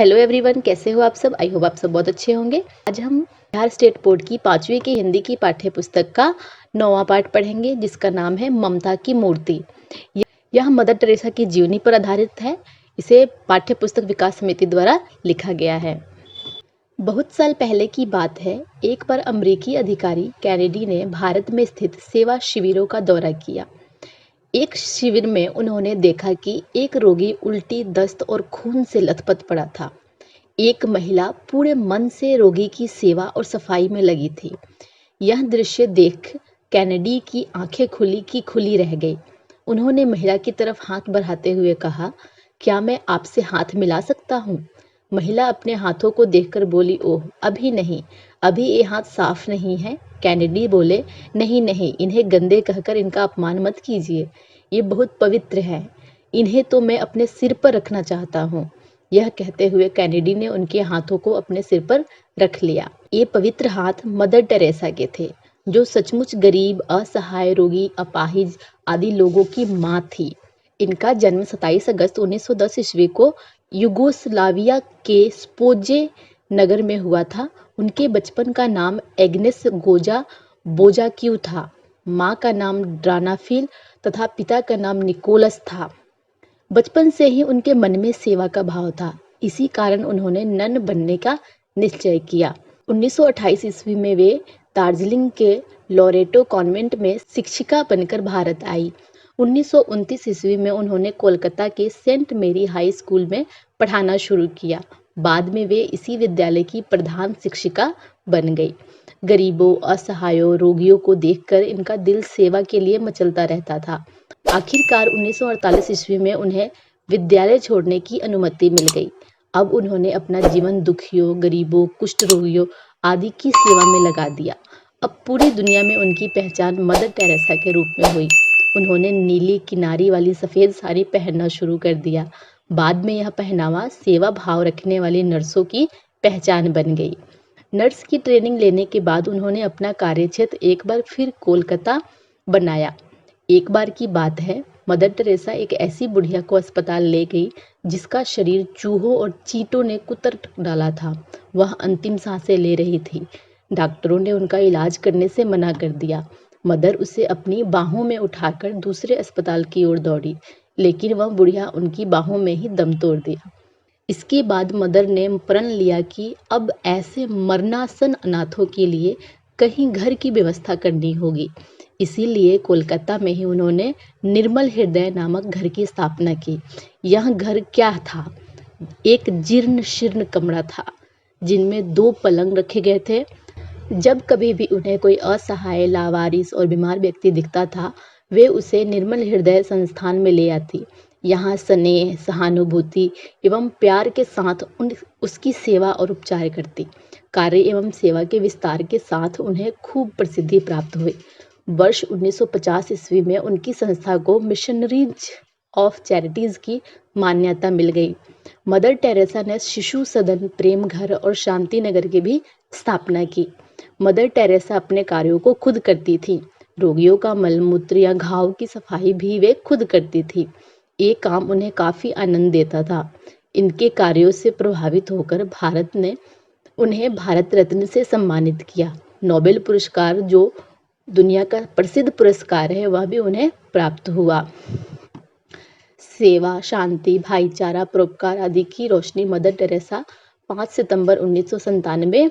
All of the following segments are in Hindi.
हेलो एवरीवन, कैसे हो आप सब। आई होप आप सब बहुत अच्छे होंगे। आज हम बिहार स्टेट बोर्ड की 5वीं की हिंदी की पाठ्य पुस्तक का 9वां पाठ पढ़ेंगे, जिसका नाम है ममता की मूर्ति। यह मदर टेरेसा की जीवनी पर आधारित है। इसे पाठ्य पुस्तक विकास समिति द्वारा लिखा गया है। बहुत साल पहले की बात है। एक बार अमेरिकी अधिकारी कैनेडी ने भारत में स्थित सेवा शिविरों का दौरा किया। एक शिविर में उन्होंने देखा कि एक रोगी उल्टी, दस्त और खून से लथपथ पड़ा था। एक महिला पूरे मन से रोगी की सेवा और सफाई में लगी थी। यह दृश्य देख कैनेडी की आंखें खुली की खुली रह गई। उन्होंने महिला की तरफ हाथ बढ़ाते हुए कहा, क्या मैं आपसे हाथ मिला सकता हूँ? महिला अपने हाथों को देखकर बोली, ओह, अभी नहीं, अभी ये हाथ साफ नहीं है। कैनेडी बोले, नहीं नहीं, इन्हें गंदे कहकर इनका अपमान मत कीजिए। ये बहुत पवित्र है। इन्हें तो मैं अपने सिर पर रखना चाहता हूँ। यह कहते हुए कैनेडी ने उनके हाथों को अपने सिर पर रख लिया। ये पवित्र हाथ मदर टेरेसा के थे, जो सचमुच गरीब, असहाय, रोगी, अपाहिज आदि लोगों की माँ थी। इनका जन्म 27 अगस्त 1910 ईस्वी को युगोस्लाविया के स्पोजे नगर में हुआ था। उनके बचपन का नाम एग्नेस गोजा बोजाक्यू था। माँ का नाम ड्रानाफिल तथा पिता का नाम निकोलस था। बचपन से ही उनके मन में सेवा का भाव था। इसी कारण उन्होंने नन बनने का निश्चय किया। 1928 ईस्वी में वे दार्जिलिंग के लोरेटो कॉन्वेंट में शिक्षिका बनकर भारत आई। 1929 ईस्वी में उन्होंने कोलकाता के सेंट मेरी हाई स्कूल में पढ़ाना शुरू किया। बाद में वे इसी विद्यालय की प्रधान शिक्षिका बन गई। गरीबों, असहायों, रोगियों को देखकर इनका दिल सेवा के लिए मचलता रहता था। आखिरकार 1948 ईस्वी में उन्हें विद्यालय छोड़ने की अनुमति मिल गई। अब उन्होंने अपना जीवन दुखियों, गरीबों, कुष्ठ रोगियों आदि की सेवा में लगा दिया। अब पूरी दुनिया में उनकी पहचान मदर टेरेसा के रूप में हुई। उन्होंने नीली किनारी वाली सफ़ेद साड़ी पहनना शुरू कर दिया। बाद में यह पहनावा सेवा भाव रखने वाली नर्सों की पहचान बन गई। नर्स की ट्रेनिंग लेने के बाद उन्होंने अपना कार्यक्षेत्र एक बार फिर कोलकाता बनाया। एक बार की बात है, मदर टेरेसा एक ऐसी बुढ़िया को अस्पताल ले गई जिसका शरीर चूहों और चींटों ने कुतर डाला था। वह अंतिम सांसें ले रही थी। डॉक्टरों ने उनका इलाज करने से मना कर दिया। मदर उसे अपनी बाहों में उठाकर दूसरे अस्पताल की ओर दौड़ी, लेकिन वह बुढ़िया उनकी बाहों में ही दम तोड़ दिया। इसके बाद मदर ने प्रण लिया कि अब ऐसे मरणासन अनाथों के लिए कहीं घर की व्यवस्था करनी होगी। इसीलिए कोलकाता में ही उन्होंने निर्मल हृदय नामक घर की स्थापना की। यह घर क्या था? एक जीर्ण शीर्ण कमरा था, जिनमें 2 पलंग रखे गए थे। जब कभी भी उन्हें कोई असहाय, लावारिस और बीमार व्यक्ति दिखता था, वे उसे निर्मल हृदय संस्थान में ले आती। यहाँ स्नेह, सहानुभूति एवं प्यार के साथ उसकी सेवा और उपचार करती। कार्य एवं सेवा के विस्तार के साथ उन्हें खूब प्रसिद्धि प्राप्त हुई। वर्ष 1950 ईस्वी में उनकी संस्था को मिशनरीज ऑफ चैरिटीज की मान्यता मिल गई। मदर टेरेसा ने शिशु सदन, प्रेम घर और शांति नगर की भी स्थापना की। मदर टेरेसा अपने कार्यों को खुद करती थी। रोगियों का मलमूत्र या घाव की सफाई भी वे खुद करती थी। ये काम उन्हें काफ़ी आनंद देता था। इनके कार्यों से प्रभावित होकर भारत ने उन्हें भारत रत्न से सम्मानित किया। नोबेल पुरस्कार, जो दुनिया का प्रसिद्ध पुरस्कार है, वह भी उन्हें प्राप्त हुआ। सेवा, शांति, भाईचारा, परोपकार आदि की रोशनी मदर टेरेसा 5 सितंबर 1997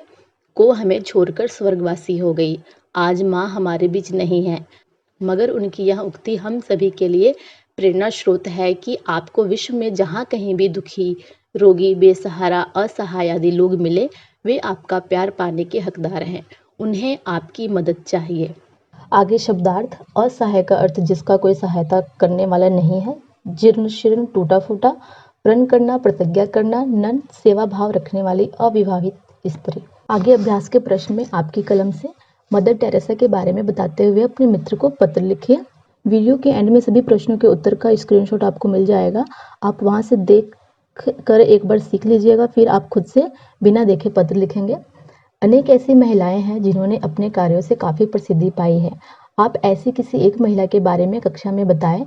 को हमें छोड़कर स्वर्गवासी हो गई। आज माँ हमारे बीच नहीं है, मगर उनकी यह उक्ति हम सभी के लिए प्रेरणा स्रोत है कि आपको विश्व में जहाँ कहीं भी दुखी, रोगी, बेसहारा, असहाय आदि लोग मिले, वे आपका प्यार पाने के हकदार हैं। उन्हें आपकी मदद चाहिए। आगे शब्दार्थ। असहाय का अर्थ जिसका कोई सहायता करने वाला नहीं है। जीर्ण शीर्ण, टूटा फूटा। प्रण करना, प्रतिज्ञा करना। नन, सेवा भाव रखने वाली अविवाहित स्त्री। आगे अभ्यास के प्रश्न में आपकी कलम से मदर टेरेसा के बारे में बताते हुए अपने मित्र को पत्र लिखिए। वीडियो के एंड में सभी प्रश्नों के उत्तर का स्क्रीनशॉट आपको मिल जाएगा। आप वहां से देख कर एक बार सीख लीजिएगा, फिर आप खुद से बिना देखे पत्र लिखेंगे। अनेक ऐसी महिलाएं हैं जिन्होंने अपने कार्यों से काफ़ी प्रसिद्धि पाई है। आप ऐसी किसी एक महिला के बारे में कक्षा में बताएं।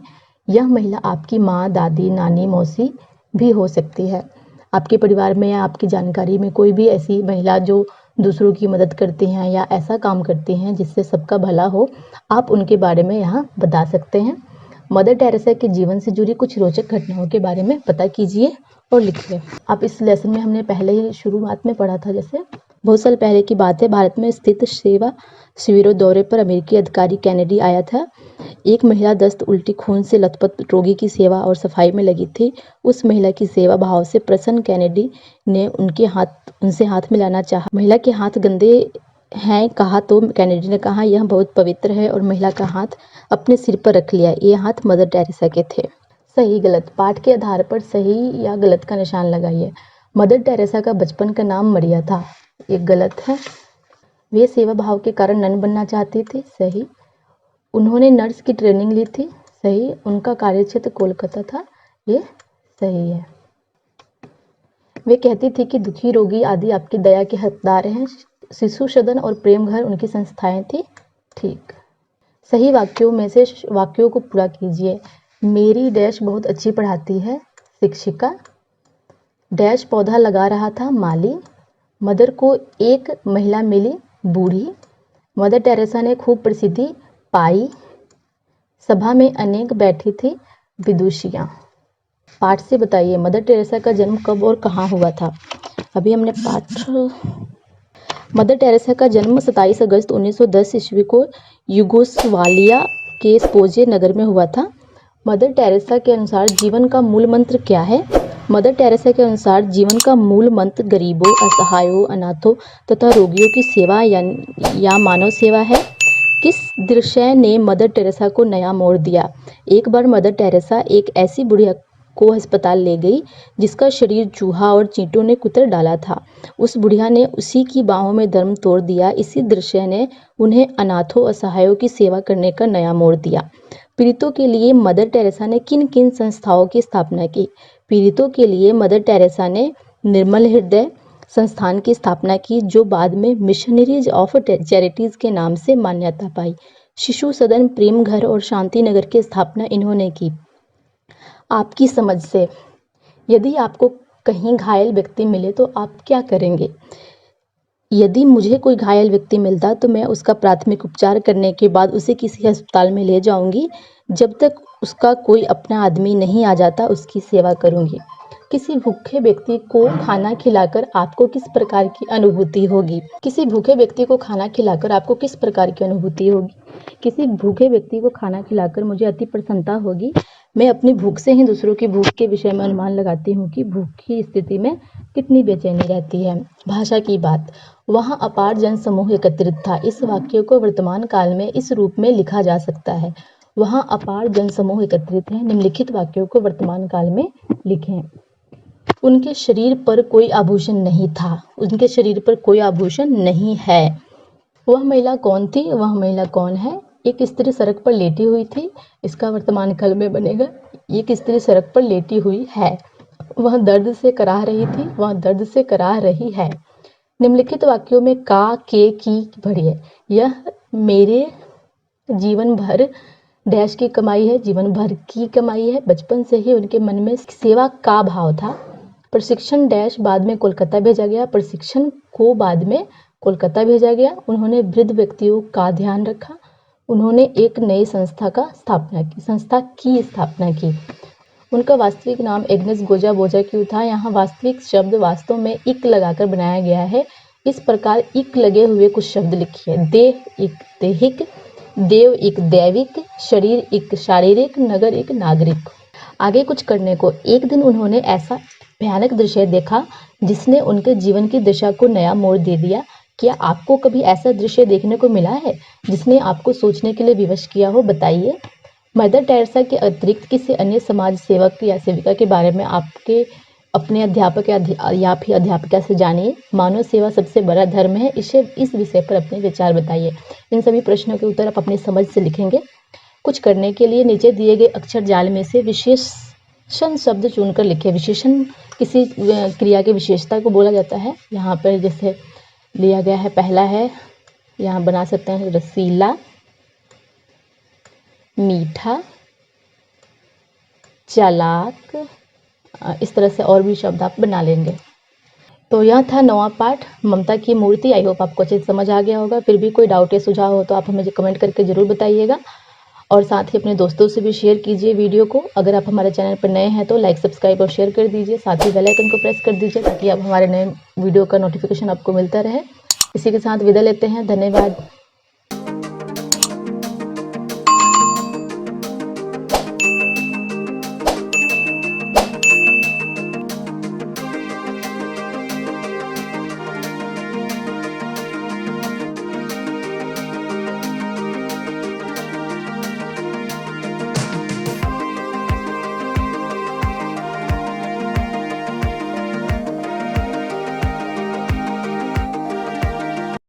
यह महिला आपकी माँ, दादी, नानी, मौसी भी हो सकती है। आपके परिवार में या आपकी जानकारी में कोई भी ऐसी महिला जो दूसरों की मदद करती हैं या ऐसा काम करती हैं जिससे सबका भला हो, आप उनके बारे में यहाँ बता सकते हैं। मदर टेरेसा के जीवन से जुड़ी कुछ रोचक घटनाओं के बारे में पता कीजिए और लिखिए। आप इस लेसन में हमने पहले ही शुरुआत में पढ़ा था, जैसे बहुत साल पहले की बात है, भारत में स्थित सेवा शिविरों दौरे पर अमेरिकी अधिकारी कैनेडी आया था। एक महिला दस्त, उल्टी, खून से लथपथ रोगी की सेवा और सफाई में लगी थी। उस महिला की सेवा भाव से प्रसन्न कैनेडी ने उनसे हाथ मिलाना चाहा। महिला के हाथ गंदे हैं कहा तो कैनेडी ने कहा यह बहुत पवित्र है और महिला का हाथ अपने सिर पर रख लिया। ये हाथ मदर टेरेसा के थे। सही गलत, पाठ के आधार पर सही या गलत का निशान लगाइए। मदर टेरेसा का बचपन का नाम मरिया था, ये गलत है। वे सेवा भाव के कारण नन बनना चाहती थी, सही। उन्होंने नर्स की ट्रेनिंग ली थी, सही। उनका कार्यक्षेत्र कोलकाता था, ये सही है। वे कहती थी कि दुखी, रोगी आदि आपकी दया के हकदार हैं। शिशु सदन और प्रेम घर उनकी संस्थाएं थी, ठीक। सही वाक्यों में से वाक्यों को पूरा कीजिए। मेरी डैश बहुत अच्छी पढ़ाती है, शिक्षिका। डैश पौधा लगा रहा था, माली। मदर को एक महिला मिली, बूढ़ी। मदर टेरेसा ने खूब प्रसिद्धि पाई। सभा में अनेक बैठी थी, विदुषियाँ। पाठ से बताइए मदर टेरेसा का जन्म कब और कहाँ हुआ था। अभी हमने मदर टेरेसा का जन्म 27 अगस्त 1910 ईस्वी को युगोस्लाविया के स्पोजे नगर में हुआ था। मदर टेरेसा के अनुसार जीवन का मूल मंत्र क्या है। मदर टेरेसा के अनुसार जीवन का मूल मंत्र गरीबों, असहायों, अनाथों तथा रोगियों की सेवा या मानव सेवा है। किस दृश्य ने मदर टेरेसा को नया मोड़ दिया। एक बार मदर टेरेसा एक ऐसी बुढ़िया को अस्पताल ले गई जिसका शरीर चूहा और चींटों ने कुतर डाला था। उस बुढ़िया ने उसी की बाहों में दर्द तोड़ दिया। इसी दृश्य ने उन्हें अनाथों, असहायों की सेवा करने का नया मोड़ दिया। पीड़ितों के लिए मदर टेरेसा ने किन किन संस्थाओं की स्थापना की। पीड़ितों के लिए मदर टेरेसा ने निर्मल हृदय संस्थान की स्थापना की, जो बाद में मिशनरीज ऑफ चैरिटीज के नाम से मान्यता पाई। शिशु सदन, प्रेम घर और शांति नगर की स्थापना इन्होंने की। आपकी समझ से यदि आपको कहीं घायल व्यक्ति मिले तो आप क्या करेंगे। यदि मुझे कोई घायल व्यक्ति मिलता तो मैं उसका प्राथमिक उपचार करने के बाद उसे किसी अस्पताल में ले जाऊंगी। जब तक उसका कोई अपना आदमी नहीं आ जाता उसकी सेवा करूंगी। किसी भूखे व्यक्ति को खाना खिलाकर आपको किस प्रकार की अनुभूति होगी। किसी भूखे व्यक्ति को खाना खिलाकर आपको किस प्रकार की अनुभूति होगी। किसी भूखे व्यक्ति को खाना खिलाकर मुझे अति प्रसन्नता होगी। मैं अपनी भूख से ही दूसरों की भूख के विषय में अनुमान लगाती हूँ कि भूख की स्थिति में कितनी बेचैनी रहती है। भाषा की बात, वहाँ अपार जन समूह एकत्रित था। इस वाक्य को वर्तमान काल में इस रूप में लिखा जा सकता है, वहाँ अपार जन समूह एकत्रित हैं। निम्नलिखित वाक्यों को वर्तमान काल में लिखें। उनके शरीर पर कोई आभूषण नहीं था। उनके शरीर पर कोई आभूषण नहीं है। वह महिला कौन थी, वह महिला कौन है। एक स्त्री सड़क पर लेटी हुई थी, इसका वर्तमान काल में बनेगा एक स्त्री सड़क पर लेटी हुई है। वह दर्द से कराह रही थी, वह दर्द से कराह रही है। निम्नलिखित वाक्यों में का, के, की भरिए। यह मेरे जीवन भर डैश की कमाई है, जीवन भर की कमाई है। बचपन से ही उनके मन में सेवा का भाव था। प्रशिक्षण डैश बाद में कोलकाता भेजा गया। प्रशिक्षण को बाद में कोलकाता भेजा गया। उन्होंने वृद्ध व्यक्तियों का ध्यान रखा। उन्होंने एक नई संस्था की स्थापना की। उनका वास्तविक नाम एग्नेस गोजा बोजाक्यू था। यहाँ वास्तविक शब्द वास्तव में इक लगाकर बनाया गया है। इस प्रकार इक लगे हुए कुछ शब्द लिखिए। देह इक दैहिक, देव इक दैविक, शरीर इक शारीरिक, नगर इक नागरिक। आगे कुछ करने को। एक दिन उन्होंने ऐसा भयानक दृश्य देखा जिसने उनके जीवन की दिशा को नया मोड़ दे दिया। क्या आपको कभी ऐसा दृश्य देखने को मिला है जिसने आपको सोचने के लिए विवश किया हो, बताइए। मदर टेरेसा के अतिरिक्त किसी अन्य समाज सेवक या सेविका के बारे में आपके अपने अध्यापक या फिर अध्यापिका से जानिए। मानव सेवा सबसे बड़ा धर्म है। इस विषय पर अपने विचार बताइए। इन सभी प्रश्नों के उत्तर आप अपनी समझ से लिखेंगे। कुछ करने के लिए नीचे दिए गए अक्षर जाल में से विशेषण शब्द चुनकर लिखें। विशेषण किसी क्रिया की विशेषता को बोला जाता है। यहाँ पर जैसे लिया गया है, पहला है, यहाँ बना सकते हैं रसीला, मीठा, चालाक, इस तरह से और भी शब्द आप बना लेंगे। तो यह था 9वां पाठ ममता की मूर्ति। आई होप आपको अच्छे से समझ आ गया होगा। फिर भी कोई डाउट या सुझाव हो तो आप हमें कमेंट करके ज़रूर बताइएगा और साथ ही अपने दोस्तों से भी शेयर कीजिए वीडियो को। अगर आप हमारे चैनल पर नए हैं तो लाइक, सब्सक्राइब और शेयर कर दीजिए। साथ ही बेल आइकन को प्रेस कर दीजिए ताकि अब हमारे नए वीडियो का नोटिफिकेशन आपको मिलता रहे। इसी के साथ विदा लेते हैं। धन्यवाद।